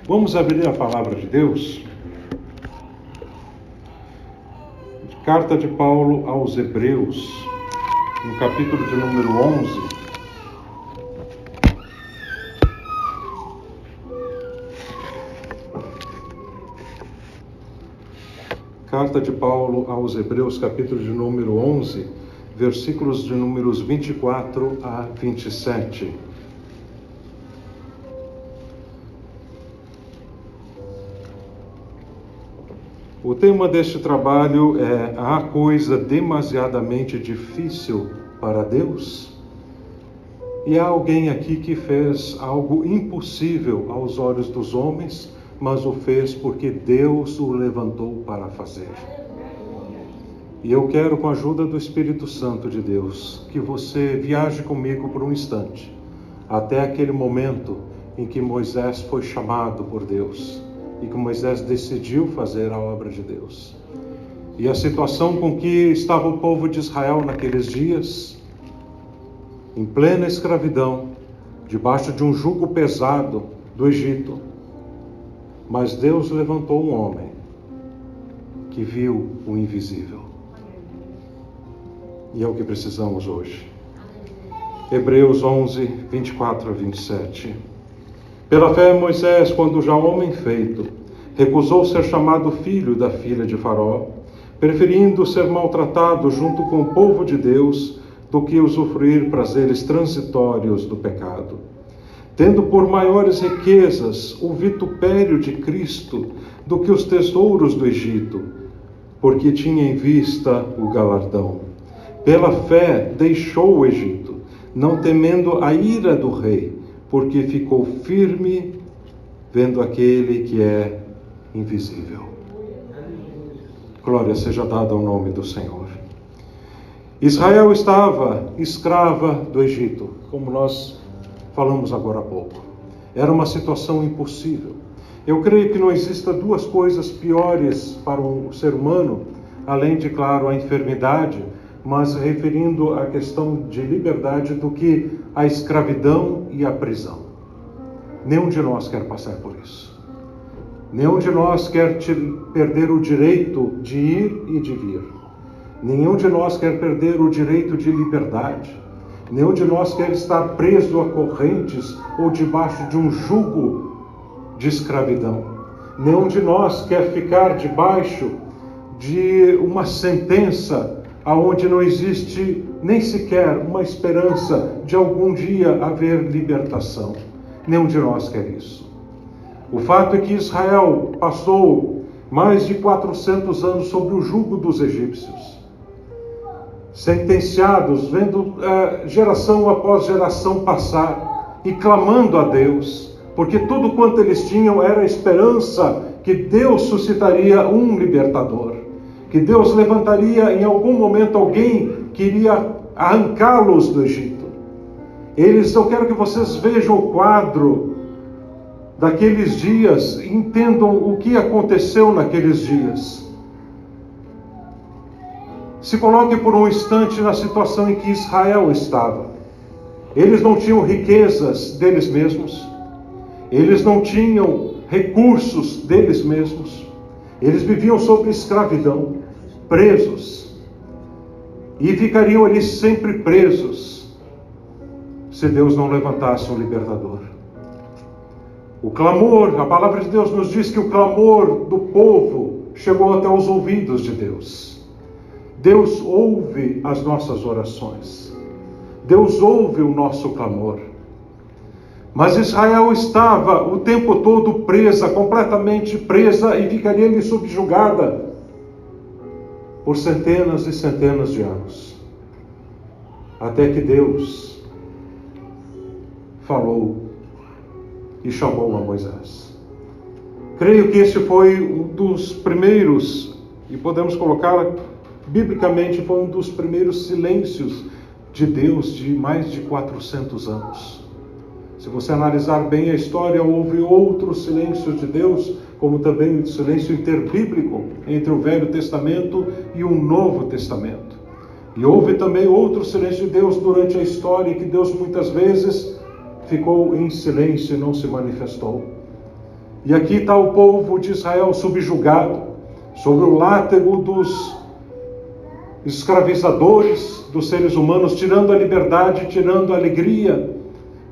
Vamos abrir a palavra de Deus. Carta de Paulo aos Hebreus, no capítulo de número 11. Carta de Paulo aos Hebreus, capítulo de número 11, versículos de números 24 a 27. O tema deste trabalho é: há coisa demasiadamente difícil para Deus? E há alguém aqui que fez algo impossível aos olhos dos homens, mas o fez porque Deus o levantou para fazer. E eu quero, com a ajuda do Espírito Santo de Deus, que você viaje comigo por um instante, até aquele momento em que Moisés foi chamado por Deus, e que Moisés decidiu fazer a obra de Deus. E a situação com que estava o povo de Israel naqueles dias, em plena escravidão, debaixo de um jugo pesado do Egito. Mas Deus levantou um homem que viu o invisível. E é o que precisamos hoje. Hebreus 11, 24 a 27. Pela fé, Moisés, quando já homem feito, recusou ser chamado filho da filha de Faraó, preferindo ser maltratado junto com o povo de Deus do que usufruir prazeres transitórios do pecado. Tendo por maiores riquezas o vitupério de Cristo do que os tesouros do Egito, porque tinha em vista o galardão. Pela fé deixou o Egito, não temendo a ira do rei, porque ficou firme, vendo aquele que é invisível. Glória seja dada ao nome do Senhor. Israel estava escrava do Egito, como nós falamos agora há pouco. Era uma situação impossível. Eu creio que não exista duas coisas piores para um ser humano, além de, claro, a enfermidade, mas referindo à questão de liberdade, do que a escravidão e a prisão. Nenhum de nós quer passar por isso. Nenhum de nós quer perder o direito de ir e de vir. Nenhum de nós quer perder o direito de liberdade. Nenhum de nós quer estar preso a correntes ou debaixo de um jugo de escravidão. Nenhum de nós quer ficar debaixo de uma sentença aonde não existe nem sequer uma esperança de algum dia haver libertação. Nenhum de nós quer isso. O fato é que Israel passou mais de 400 anos sob o jugo dos egípcios, sentenciados, vendo geração após geração passar e clamando a Deus, porque tudo quanto eles tinham era a esperança que Deus suscitaria um libertador, que Deus levantaria em algum momento alguém que iria arrancá-los do Egito. Eu quero que vocês vejam o quadro daqueles dias, entendam o que aconteceu naqueles dias. Se coloque por um instante na situação em que Israel estava. Eles não tinham riquezas deles mesmos, eles não tinham recursos deles mesmos, eles viviam sob escravidão, presos, e ficariam ali sempre presos, se Deus não levantasse um libertador. O clamor, a palavra de Deus nos diz que o clamor do povo chegou até os ouvidos de Deus. Deus ouve as nossas orações. Deus ouve o nosso clamor. Mas Israel estava o tempo todo presa, completamente presa, e ficaria ali subjugada por centenas e centenas de anos. Até que Deus falou e chamou a Moisés. Creio que esse foi um dos primeiros, e podemos colocar biblicamente, foi um dos primeiros silêncios de Deus de mais de 400 anos. Se você analisar bem a história, houve outros silêncios de Deus, como também o silêncio interbíblico entre o Velho Testamento e o Novo Testamento. E houve também outro silêncio de Deus durante a história, em que Deus muitas vezes ficou em silêncio e não se manifestou. E aqui está o povo de Israel subjugado, sobre o látego dos escravizadores dos seres humanos, tirando a liberdade, tirando a alegria,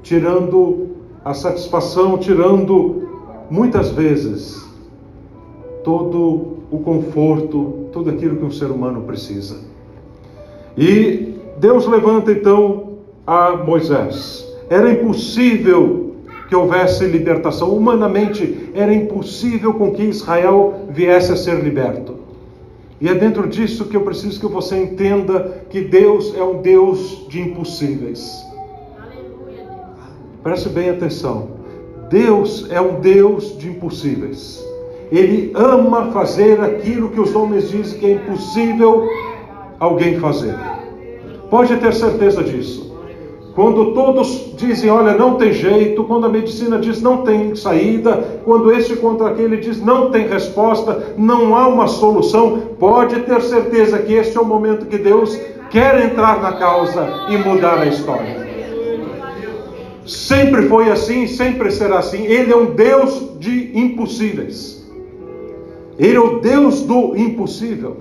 tirando a satisfação, tirando muitas vezes todo o conforto, tudo aquilo que um ser humano precisa. E Deus levanta então a Moisés. Era impossível que houvesse libertação. Humanamente, era impossível com que Israel viesse a ser liberto. E é dentro disso que eu preciso que você entenda que Deus é um Deus de impossíveis. Preste bem atenção. Deus é um Deus de impossíveis. Ele ama fazer aquilo que os homens dizem que é impossível alguém fazer. Pode ter certeza disso. Quando todos dizem, olha, não tem jeito, quando a medicina diz não tem saída, quando este contra aquele diz não tem resposta, não há uma solução, pode ter certeza que este é o momento que Deus quer entrar na causa e mudar a história. Sempre foi assim, sempre será assim. Ele é um Deus de impossíveis. Ele é o Deus do impossível.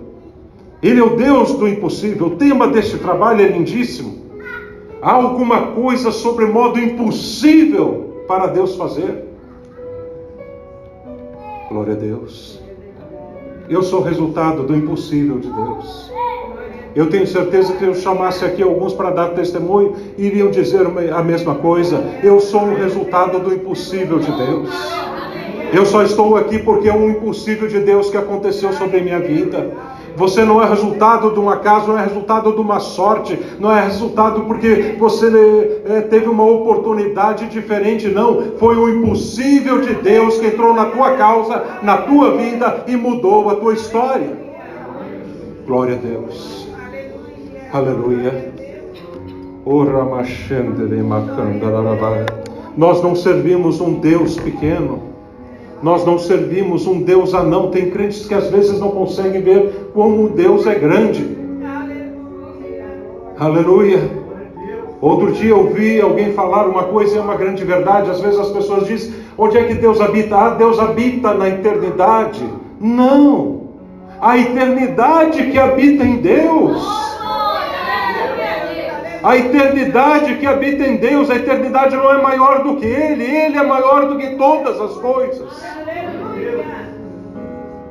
Ele é o Deus do impossível. O tema deste trabalho é lindíssimo. Há alguma coisa sobre modo impossível para Deus fazer? Glória a Deus. Eu sou resultado do impossível de Deus. Eu tenho certeza que eu chamasse aqui alguns para dar testemunho, iriam dizer a mesma coisa. Eu sou um resultado do impossível de Deus. Eu só estou aqui porque é um impossível de Deus que aconteceu sobre a minha vida. Você não é resultado de um acaso, não é resultado de uma sorte, não é resultado porque você teve uma oportunidade diferente, não. Foi o impossível de Deus que entrou na tua causa, na tua vida e mudou a tua história. Glória a Deus. Aleluia. Nós não servimos um Deus pequeno. Nós não servimos um Deus anão. Tem crentes que às vezes não conseguem ver como Deus é grande. Aleluia. Outro dia eu ouvi alguém falar uma coisa e é uma grande verdade. Às vezes as pessoas dizem, onde é que Deus habita? Ah, Deus habita na eternidade. Não. A eternidade que habita em Deus. A eternidade que habita em Deus, a eternidade não é maior do que Ele é maior do que todas as coisas.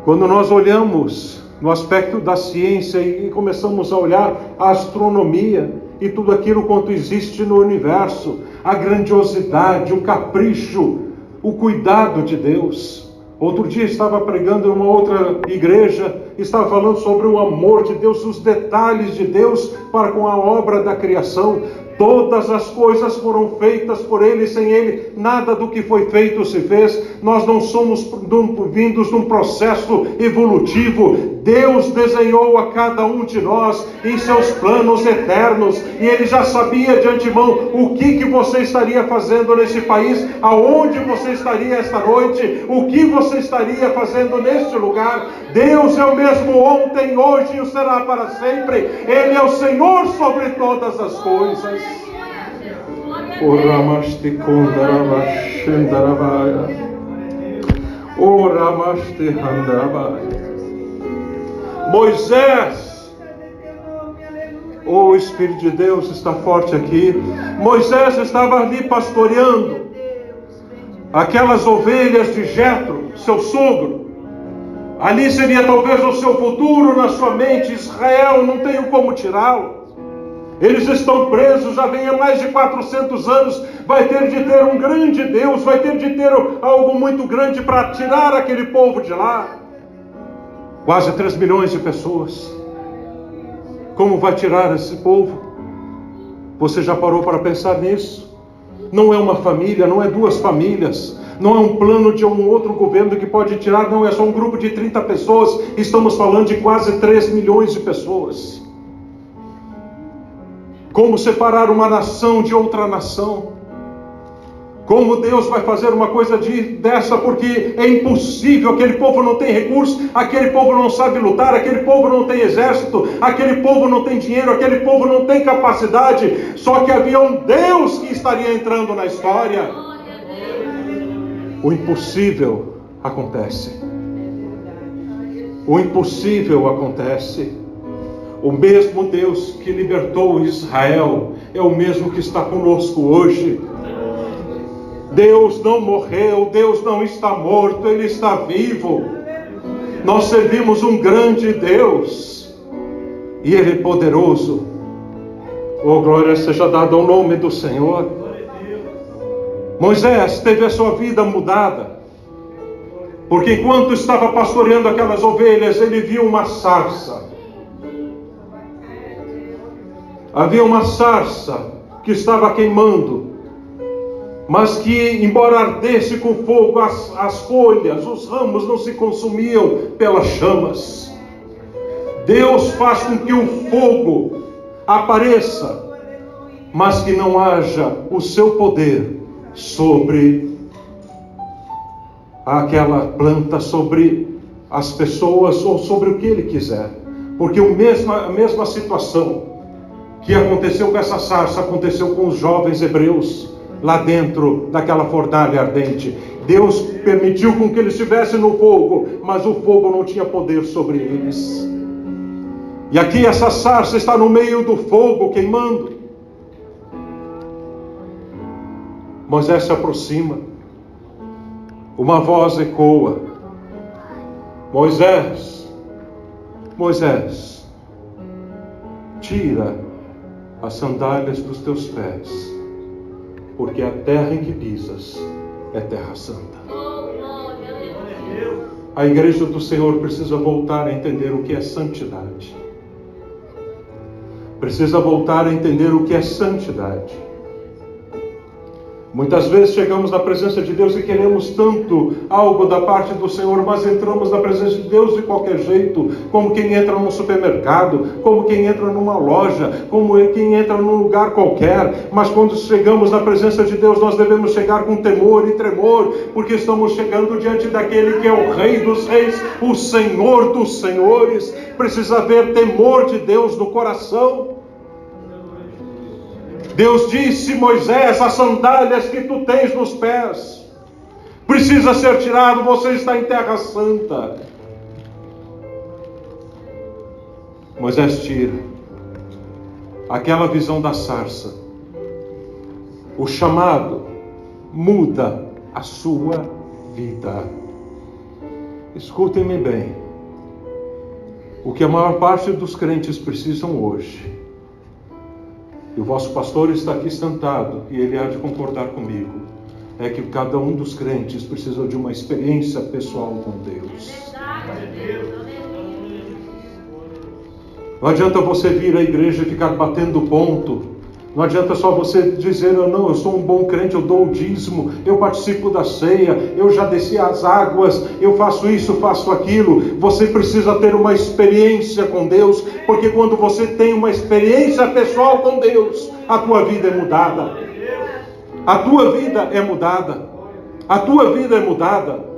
Quando nós olhamos no aspecto da ciência e começamos a olhar a astronomia e tudo aquilo quanto existe no universo, a grandiosidade, o capricho, o cuidado de Deus. Outro dia estava pregando em uma outra igreja, estava falando sobre o amor de Deus, os detalhes de Deus para com a obra da criação. Todas as coisas foram feitas por Ele, sem Ele nada do que foi feito se fez. Nós não somos vindos de um processo evolutivo. Deus desenhou a cada um de nós em seus planos eternos, e Ele já sabia de antemão o que você estaria fazendo nesse país, aonde você estaria esta noite, o que você estaria fazendo neste lugar. Deus é o mesmo ontem, hoje e o será para sempre. Ele é o Senhor sobre todas as coisas. Moisés, o Espírito de Deus está forte aqui. Moisés estava ali pastoreando aquelas ovelhas de Jetro, seu sogro. Ali seria talvez o seu futuro na sua mente. Israel, não tenho como tirá-lo. Eles estão presos, já vem há mais de 400 anos. Vai ter de ter um grande Deus, vai ter de ter algo muito grande para tirar aquele povo de lá. Quase 3 milhões de pessoas. Como vai tirar esse povo? Você já parou para pensar nisso? Não é uma família, não é 2 famílias. Não é um plano de um outro governo que pode tirar, não é só um grupo de 30 pessoas. Estamos falando de quase 3 milhões de pessoas. Como separar uma nação de outra nação? Como Deus vai fazer uma coisa dessa? Porque é impossível. Aquele povo não tem recursos, aquele povo não sabe lutar, aquele povo não tem exército, aquele povo não tem dinheiro, aquele povo não tem capacidade. Só que havia um Deus que estaria entrando na história. O impossível acontece. O impossível acontece. O mesmo Deus que libertou Israel é o mesmo que está conosco hoje. Deus não morreu, Deus não está morto, Ele está vivo. Nós servimos um grande Deus e Ele é poderoso. Oh, glória seja dada ao nome do Senhor. Moisés teve a sua vida mudada, porque enquanto estava pastoreando aquelas ovelhas, ele viu uma sarça. Havia uma sarça que estava queimando, mas que, embora ardesse com fogo, as folhas, os ramos não se consumiam pelas chamas. Deus faz com que o fogo apareça, mas que não haja o seu poder sobre aquela planta, sobre as pessoas ou sobre o que Ele quiser. Porque a mesma situação que aconteceu com essa sarça, aconteceu com os jovens hebreus, lá dentro daquela fornalha ardente. Deus permitiu com que eles estivessem no fogo, mas o fogo não tinha poder sobre eles. E aqui essa sarça está no meio do fogo, queimando. Moisés se aproxima. Uma voz ecoa: Moisés, Moisés, tira as sandálias dos teus pés, porque a terra em que pisas é terra santa. A igreja do Senhor precisa voltar a entender o que é santidade. Precisa voltar a entender o que é santidade. Muitas vezes chegamos na presença de Deus e queremos tanto algo da parte do Senhor, mas entramos na presença de Deus de qualquer jeito, como quem entra num supermercado, como quem entra numa loja, como quem entra num lugar qualquer. Mas quando chegamos na presença de Deus, nós devemos chegar com temor e tremor, porque estamos chegando diante daquele que é o Rei dos Reis, o Senhor dos Senhores. Precisa haver temor de Deus no coração. Deus disse: Moisés, as sandálias que tu tens nos pés precisa ser tirado, você está em terra santa. Moisés tira aquela visão da sarça. O chamado muda a sua vida. Escutem-me bem. O que a maior parte dos crentes precisam hoje, e o vosso pastor está aqui sentado, e ele há de concordar comigo, é que cada um dos crentes precisa de uma experiência pessoal com Deus. Não adianta você vir à igreja e ficar batendo ponto. Não adianta só você dizer: não, eu sou um bom crente, eu dou o dízimo, eu participo da ceia, eu já desci as águas, eu faço isso, faço aquilo. Você precisa ter uma experiência com Deus, porque quando você tem uma experiência pessoal com Deus, a tua vida é mudada. A tua vida é mudada. A tua vida é mudada.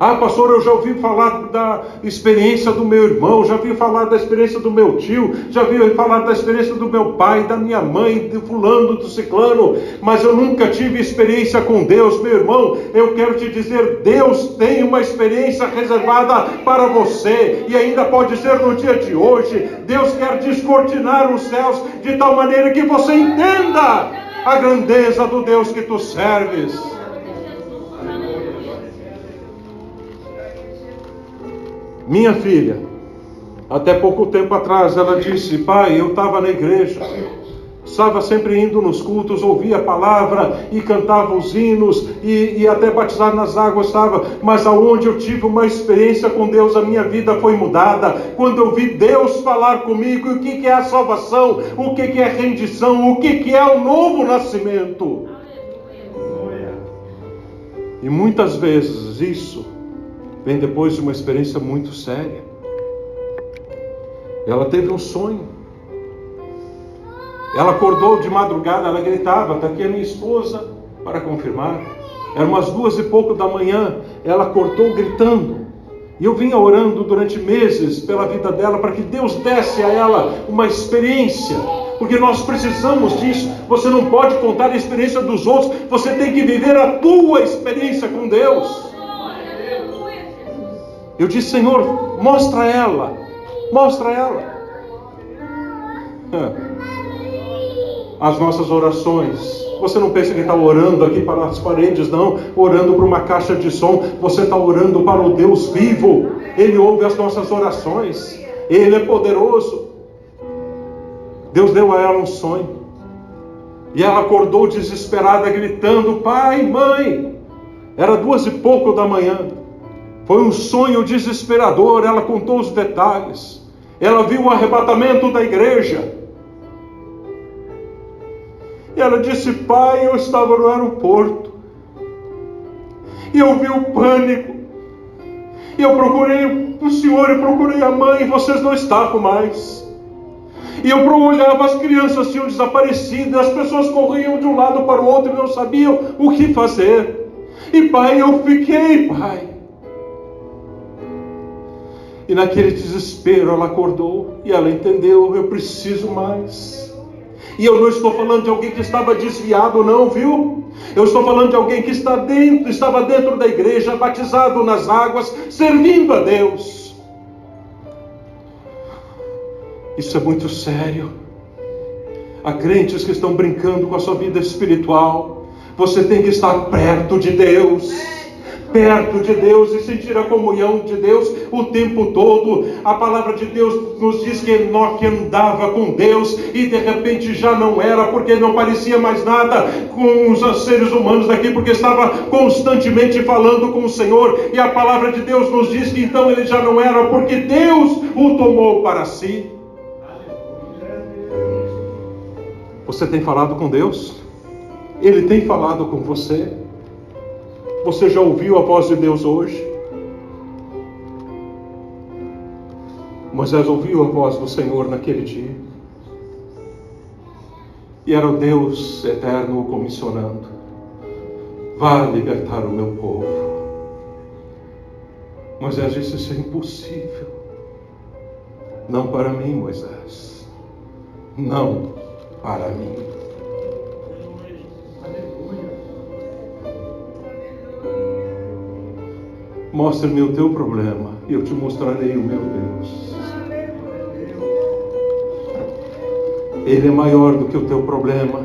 Ah, pastor, eu já ouvi falar da experiência do meu irmão, já ouvi falar da experiência do meu tio, já ouvi falar da experiência do meu pai, da minha mãe, de fulano, do ciclano, mas eu nunca tive experiência com Deus. Meu irmão, eu quero te dizer, Deus tem uma experiência reservada para você, e ainda pode ser no dia de hoje. Deus quer descortinar os céus de tal maneira que você entenda a grandeza do Deus que tu serves. Minha filha, até pouco tempo atrás, ela disse: pai, eu estava na igreja, estava sempre indo nos cultos, ouvia a palavra e cantava os hinos e até batizar nas águas estava, mas aonde eu tive uma experiência com Deus, a minha vida foi mudada, quando eu vi Deus falar comigo. O que é a salvação, o que é a rendição, o que é o novo nascimento. E muitas vezes isso vem depois de uma experiência muito séria. Ela teve um sonho. Ela acordou de madrugada, ela gritava, está aqui a minha esposa para confirmar. Eram umas 2:00 da manhã, ela acordou gritando. E eu vinha orando durante meses pela vida dela, para que Deus desse a ela uma experiência. Porque nós precisamos disso. Você não pode contar a experiência dos outros, você tem que viver a tua experiência com Deus. Eu disse: Senhor, mostra ela. As nossas orações, você não pensa que está orando aqui para as paredes, não, orando para uma caixa de som. Você está orando para o Deus vivo. Ele ouve as nossas orações, Ele é poderoso. Deus deu a ela um sonho, e ela acordou desesperada, gritando: pai, mãe. Era 2:pouco da manhã. Foi um sonho desesperador. Ela contou os detalhes. Ela viu o arrebatamento da igreja. E ela disse: pai, eu estava no aeroporto, e eu vi o pânico, e eu procurei o senhor e procurei a mãe, e vocês não estavam mais. E eu olhava, as crianças tinham desaparecido, as pessoas corriam de um lado para o outro e não sabiam o que fazer. E pai, eu fiquei, pai. E naquele desespero ela acordou e ela entendeu: eu preciso mais. E eu não estou falando de alguém que estava desviado, não, viu? Eu estou falando de alguém que estava dentro da igreja, batizado nas águas, servindo a Deus. Isso é muito sério. Há crentes que estão brincando com a sua vida espiritual. Você tem que estar perto de Deus. Perto de Deus e sentir a comunhão de Deus o tempo todo. A palavra de Deus nos diz que Enoque andava com Deus e de repente já não era, porque não parecia mais nada com os seres humanos daqui, porque estava constantemente falando com o Senhor. E a palavra de Deus nos diz que então ele já não era, porque Deus o tomou para si. Você tem falado com Deus? Ele tem falado com você? Você já ouviu a voz de Deus hoje? Moisés ouviu a voz do Senhor naquele dia. E era o Deus eterno o comissionando: vá libertar o meu povo. Moisés disse: isso é impossível. Não para mim, Moisés. Não para mim. Mostre-me o teu problema e eu te mostrarei o meu Deus. Ele é maior do que o teu problema.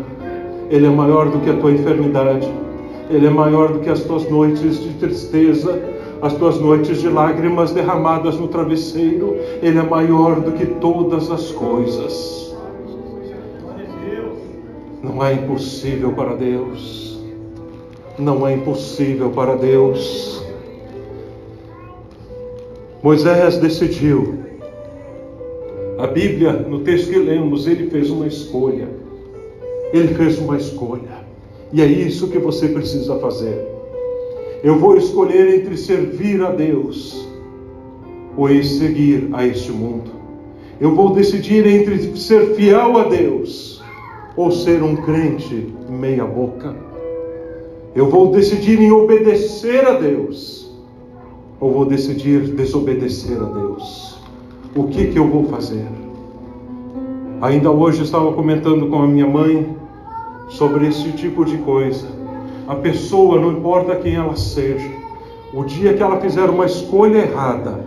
Ele é maior do que a tua enfermidade. Ele é maior do que as tuas noites de tristeza, as tuas noites de lágrimas derramadas no travesseiro. Ele é maior do que todas as coisas. Não é impossível para Deus. Não é impossível para Deus. Moisés decidiu. A Bíblia, no texto que lemos, ele fez uma escolha. Ele fez uma escolha. E é isso que você precisa fazer. Eu vou escolher entre servir a Deus ou seguir a este mundo. Eu vou decidir entre ser fiel a Deus ou ser um crente meia boca. Eu vou decidir em obedecer a Deus ou vou decidir desobedecer a Deus. O que eu vou fazer? Ainda hoje estava comentando com a minha mãe sobre esse tipo de coisa. A pessoa, não importa quem ela seja, o dia que ela fizer uma escolha errada,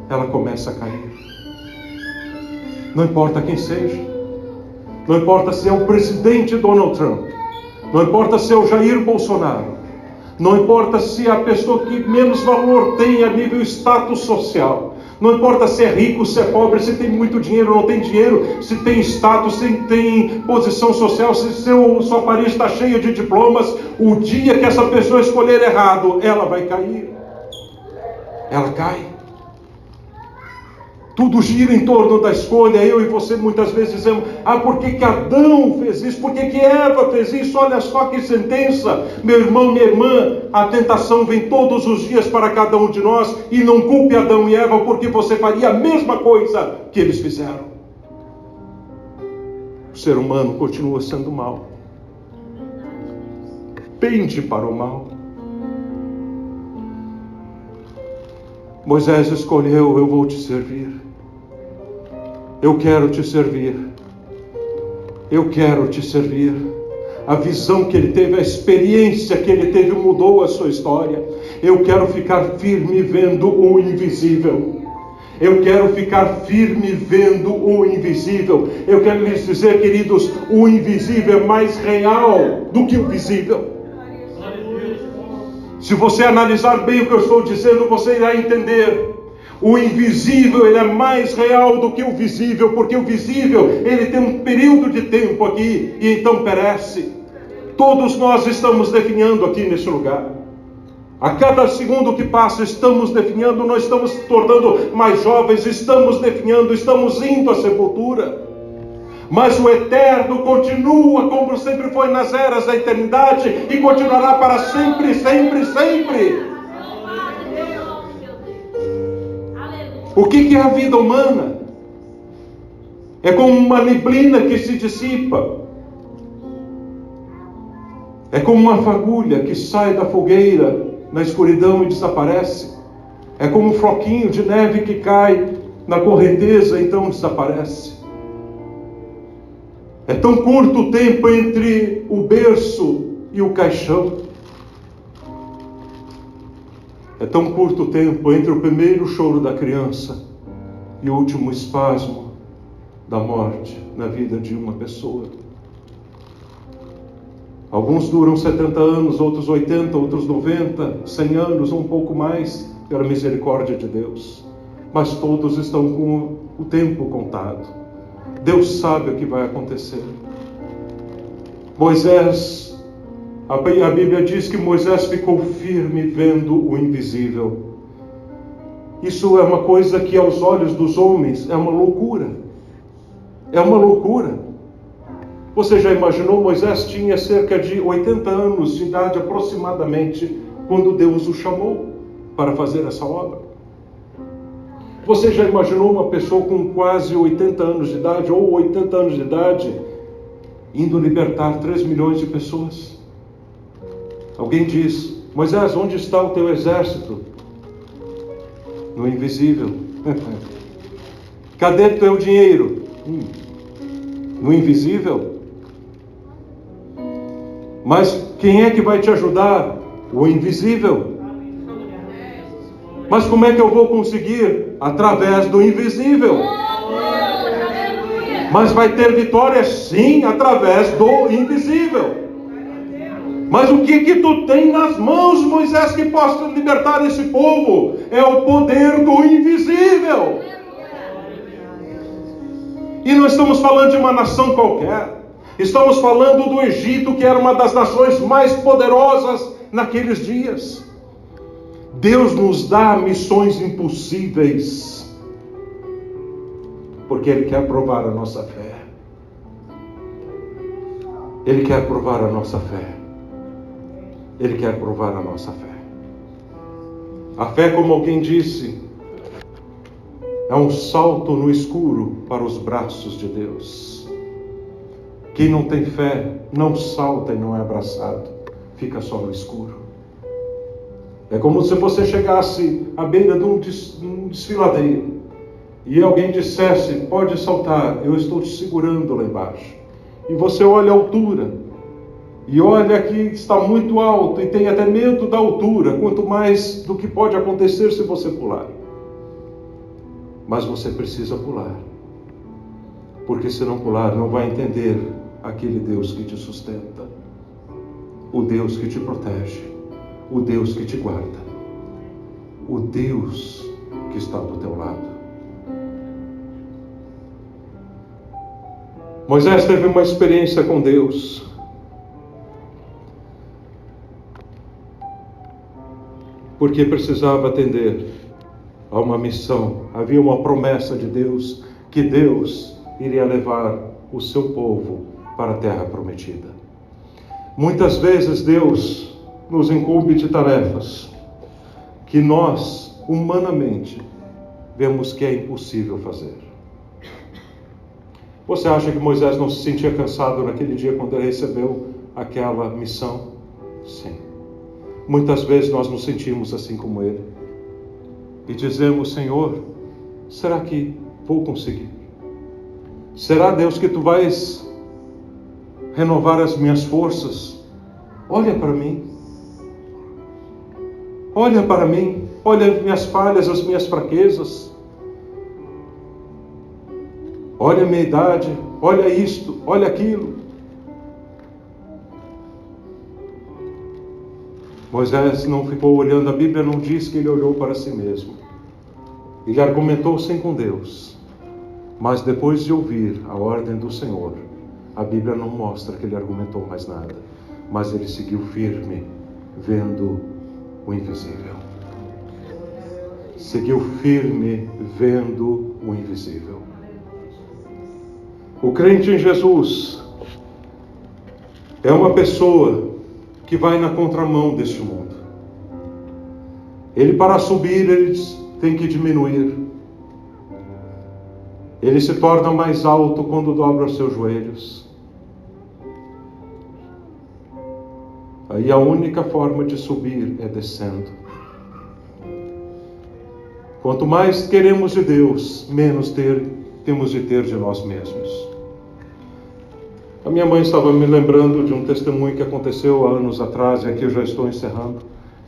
ela começa a cair. Não importa quem seja. Não importa se é o presidente Donald Trump. Não importa se é o Jair Bolsonaro. Não importa se é a pessoa que menos valor tem a nível status social. Não importa se é rico, se é pobre, se tem muito dinheiro ou não tem dinheiro, se tem status, se tem posição social, se sua parede está cheia de diplomas. O dia que essa pessoa escolher errado, ela vai cair. Ela cai. Tudo gira em torno da escolha. Eu e você muitas vezes dizemos: por que Adão fez isso? Por que Eva fez isso? Olha só que sentença. Meu irmão, minha irmã, a tentação vem todos os dias para cada um de nós. E não culpe Adão e Eva, porque você faria a mesma coisa que eles fizeram. O ser humano continua sendo mau. Pende para o mal. Moisés escolheu: eu vou te servir. Eu quero te servir. Eu quero te servir. A visão que ele teve, a experiência que ele teve mudou a sua história. Eu quero ficar firme vendo o invisível. Eu quero ficar firme vendo o invisível. Eu quero lhes dizer, queridos, o invisível é mais real do que o visível. Se você analisar bem o que eu estou dizendo, você irá entender. O invisível, ele é mais real do que o visível, porque o visível, ele tem um período de tempo aqui e então perece. Todos nós estamos definhando aqui nesse lugar. A cada segundo que passa, estamos definhando, nós estamos se tornando mais jovens, estamos definhando, estamos indo à sepultura. Mas o eterno continua como sempre foi nas eras da eternidade e continuará para sempre, sempre, sempre. O que é a vida humana? É como uma neblina que se dissipa. É como uma fagulha que sai da fogueira na escuridão e desaparece. É como um floquinho de neve que cai na correnteza e então desaparece. É tão curto o tempo entre o berço e o caixão. É tão curto o tempo entre o primeiro choro da criança e o último espasmo da morte na vida de uma pessoa. Alguns duram 70 anos, outros 80, outros 90, 100 anos, um pouco mais, pela misericórdia de Deus. Mas todos estão com o tempo contado. Deus sabe o que vai acontecer. Moisés, a Bíblia diz que Moisés ficou firme vendo o invisível. Isso é uma coisa que aos olhos dos homens é uma loucura. É uma loucura. Você já imaginou? Moisés tinha cerca de 80 anos de idade aproximadamente quando Deus o chamou para fazer essa obra. Você já imaginou uma pessoa com quase 80 anos de idade ou 80 anos de idade indo libertar 3 milhões de pessoas? Alguém diz: Moisés, onde está o teu exército? No invisível. Cadê o teu dinheiro? No invisível. Mas quem é que vai te ajudar? O invisível. Mas como é que eu vou conseguir? Através do invisível. Mas vai ter vitória sim, através do invisível. Mas o que tu tem nas mãos, Moisés, que possa libertar esse povo? É o poder do invisível. E não estamos falando de uma nação qualquer. Estamos falando do Egito, que era uma das nações mais poderosas naqueles dias. Deus nos dá missões impossíveis, porque Ele quer provar a nossa fé. Ele quer provar a nossa fé. Ele quer provar a nossa fé. A fé, como alguém disse, é um salto no escuro para os braços de Deus. Quem não tem fé não salta e não é abraçado, fica só no escuro. É como se você chegasse à beira de um desfiladeiro e alguém dissesse: pode saltar, eu estou te segurando lá embaixo. E você olha a altura e olha que está muito alto e tem até medo da altura, quanto mais do que pode acontecer se você pular. Mas você precisa pular, porque se não pular não vai entender aquele Deus que te sustenta, o Deus que te protege, o Deus que te guarda, o Deus que está do teu lado. Moisés teve uma experiência com Deus. Porque precisava atender a uma missão. Havia uma promessa de Deus, que Deus iria levar o seu povo para a terra prometida. Muitas vezes Deus nos incumbe de tarefas que nós, humanamente, vemos que é impossível fazer. Você acha que Moisés não se sentia cansado naquele dia quando ele recebeu aquela missão? Sim. Muitas vezes nós nos sentimos assim como ele. E dizemos: Senhor, será que vou conseguir? Será, Deus, que tu vais renovar as minhas forças? Olha para mim. Olha para mim, olha as minhas falhas, as minhas fraquezas. Olha a minha idade, olha isto, olha aquilo. Moisés não ficou olhando, a Bíblia não diz que ele olhou para si mesmo. Ele argumentou sim com Deus. Mas depois de ouvir a ordem do Senhor, a Bíblia não mostra que ele argumentou mais nada. Mas ele seguiu firme, vendo o invisível. Seguiu firme, vendo o invisível. O crente em Jesus é uma pessoa que vai na contramão deste mundo. Ele, para subir, ele tem que diminuir. Ele se torna mais alto quando dobra os seus joelhos. Aí a única forma de subir é descendo. Quanto mais queremos de Deus, menos temos de ter de nós mesmos. A minha mãe estava me lembrando de um testemunho que aconteceu há anos atrás, e aqui eu já estou encerrando.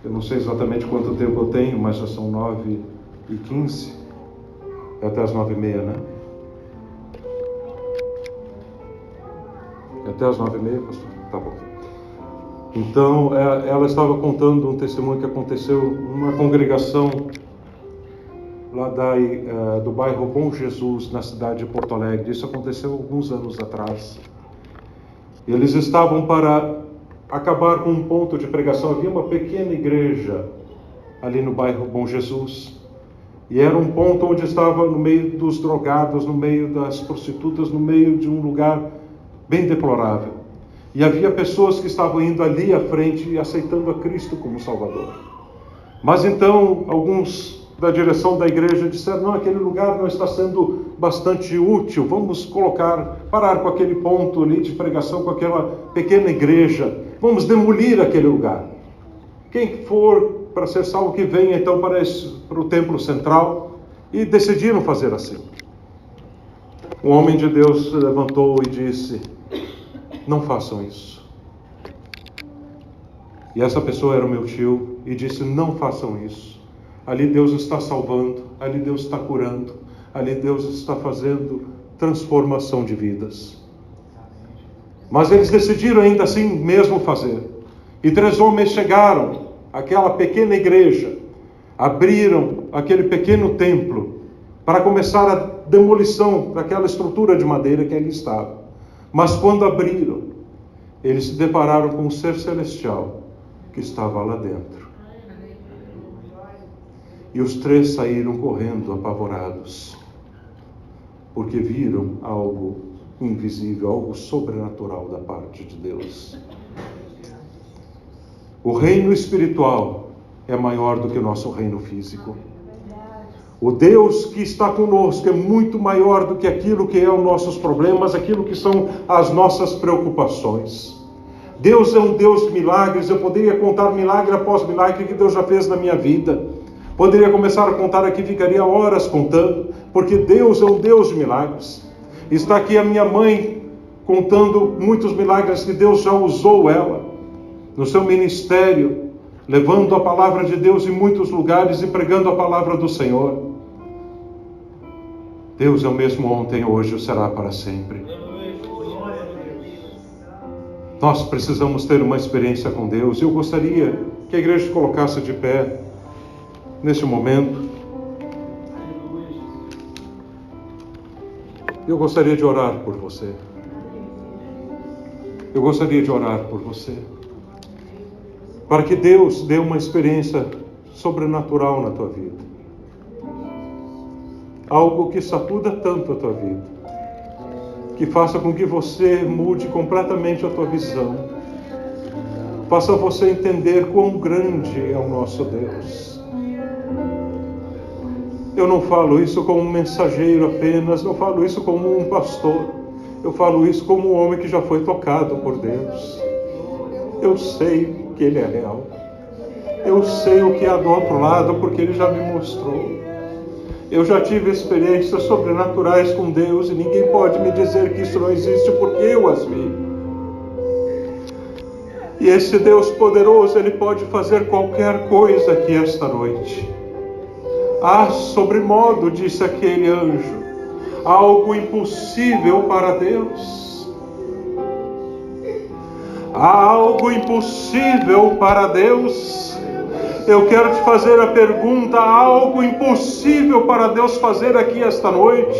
Eu não sei exatamente quanto tempo eu tenho, mas já são 9h15. É até as 9h30, né? É até as 9h30, pastor? Tá bom. Então, ela estava contando um testemunho que aconteceu numa congregação lá do bairro Bom Jesus, na cidade de Porto Alegre. Isso aconteceu alguns anos atrás. Eles estavam para acabar com um ponto de pregação. Havia uma pequena igreja ali no bairro Bom Jesus. E era um ponto onde estava no meio dos drogados, no meio das prostitutas, no meio de um lugar bem deplorável. E havia pessoas que estavam indo ali à frente e aceitando a Cristo como Salvador. Mas então, alguns da direção da igreja disseram: não, aquele lugar não está sendo bastante útil, vamos parar com aquele ponto ali de pregação, com aquela pequena igreja, vamos demolir aquele lugar. Quem for para ser salvo, que venha então para o templo central. E decidiram fazer assim. Um homem de Deus se levantou e disse: não façam isso. E essa pessoa era o meu tio, e disse: não façam isso. Ali Deus está salvando, ali Deus está curando, ali Deus está fazendo transformação de vidas. Mas eles decidiram ainda assim mesmo fazer. E 3 homens chegaram àquela pequena igreja, abriram aquele pequeno templo para começar a demolição daquela estrutura de madeira que ali estava. Mas quando abriram, eles se depararam com um ser celestial que estava lá dentro. E os 3 saíram correndo apavorados, porque viram algo invisível, algo sobrenatural da parte de Deus. O reino espiritual é maior do que o nosso reino físico. O Deus que está conosco é muito maior do que aquilo que é os nossos problemas, aquilo que são as nossas preocupações. Deus é um Deus de milagres. Eu poderia contar milagre após milagre que Deus já fez na minha vida. Poderia começar a contar aqui, ficaria horas contando, porque Deus é um Deus de milagres. Está aqui a minha mãe contando muitos milagres que Deus já usou ela no seu ministério, levando a palavra de Deus em muitos lugares e pregando a palavra do Senhor. Deus é o mesmo ontem, hoje e será para sempre. Nós precisamos ter uma experiência com Deus. Eu gostaria que a igreja colocasse de pé neste momento. Eu gostaria de orar por você. Eu gostaria de orar por você, para que Deus dê uma experiência sobrenatural na tua vida. Algo que sacuda tanto a tua vida, que faça com que você mude completamente a tua visão, faça você entender quão grande é o nosso Deus. Eu não falo isso como um mensageiro apenas, não falo isso como um pastor, eu falo isso como um homem que já foi tocado por Deus. Eu sei que Ele é real. Eu sei o que há do outro lado, porque Ele já me mostrou. Eu já tive experiências sobrenaturais com Deus e ninguém pode me dizer que isso não existe, porque eu as vi. E esse Deus poderoso, Ele pode fazer qualquer coisa aqui esta noite. Sobremodo, disse aquele anjo, algo impossível para Deus. Há algo impossível para Deus. Eu quero te fazer a pergunta: há algo impossível para Deus fazer aqui esta noite?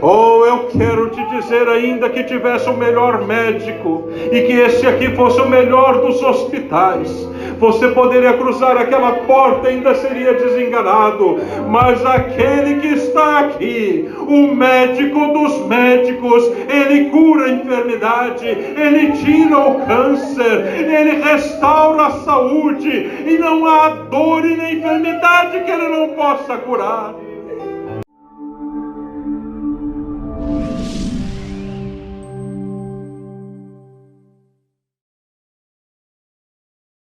Ou eu quero te dizer, ainda que tivesse o melhor médico, e que esse aqui fosse o melhor dos hospitais, você poderia cruzar aquela porta e ainda seria desenganado. Mas aquele que está aqui, o médico dos médicos, Ele cura a enfermidade, Ele tira o câncer, Ele restaura a saúde, e não há dor e nem enfermidade que Ele não possa curar.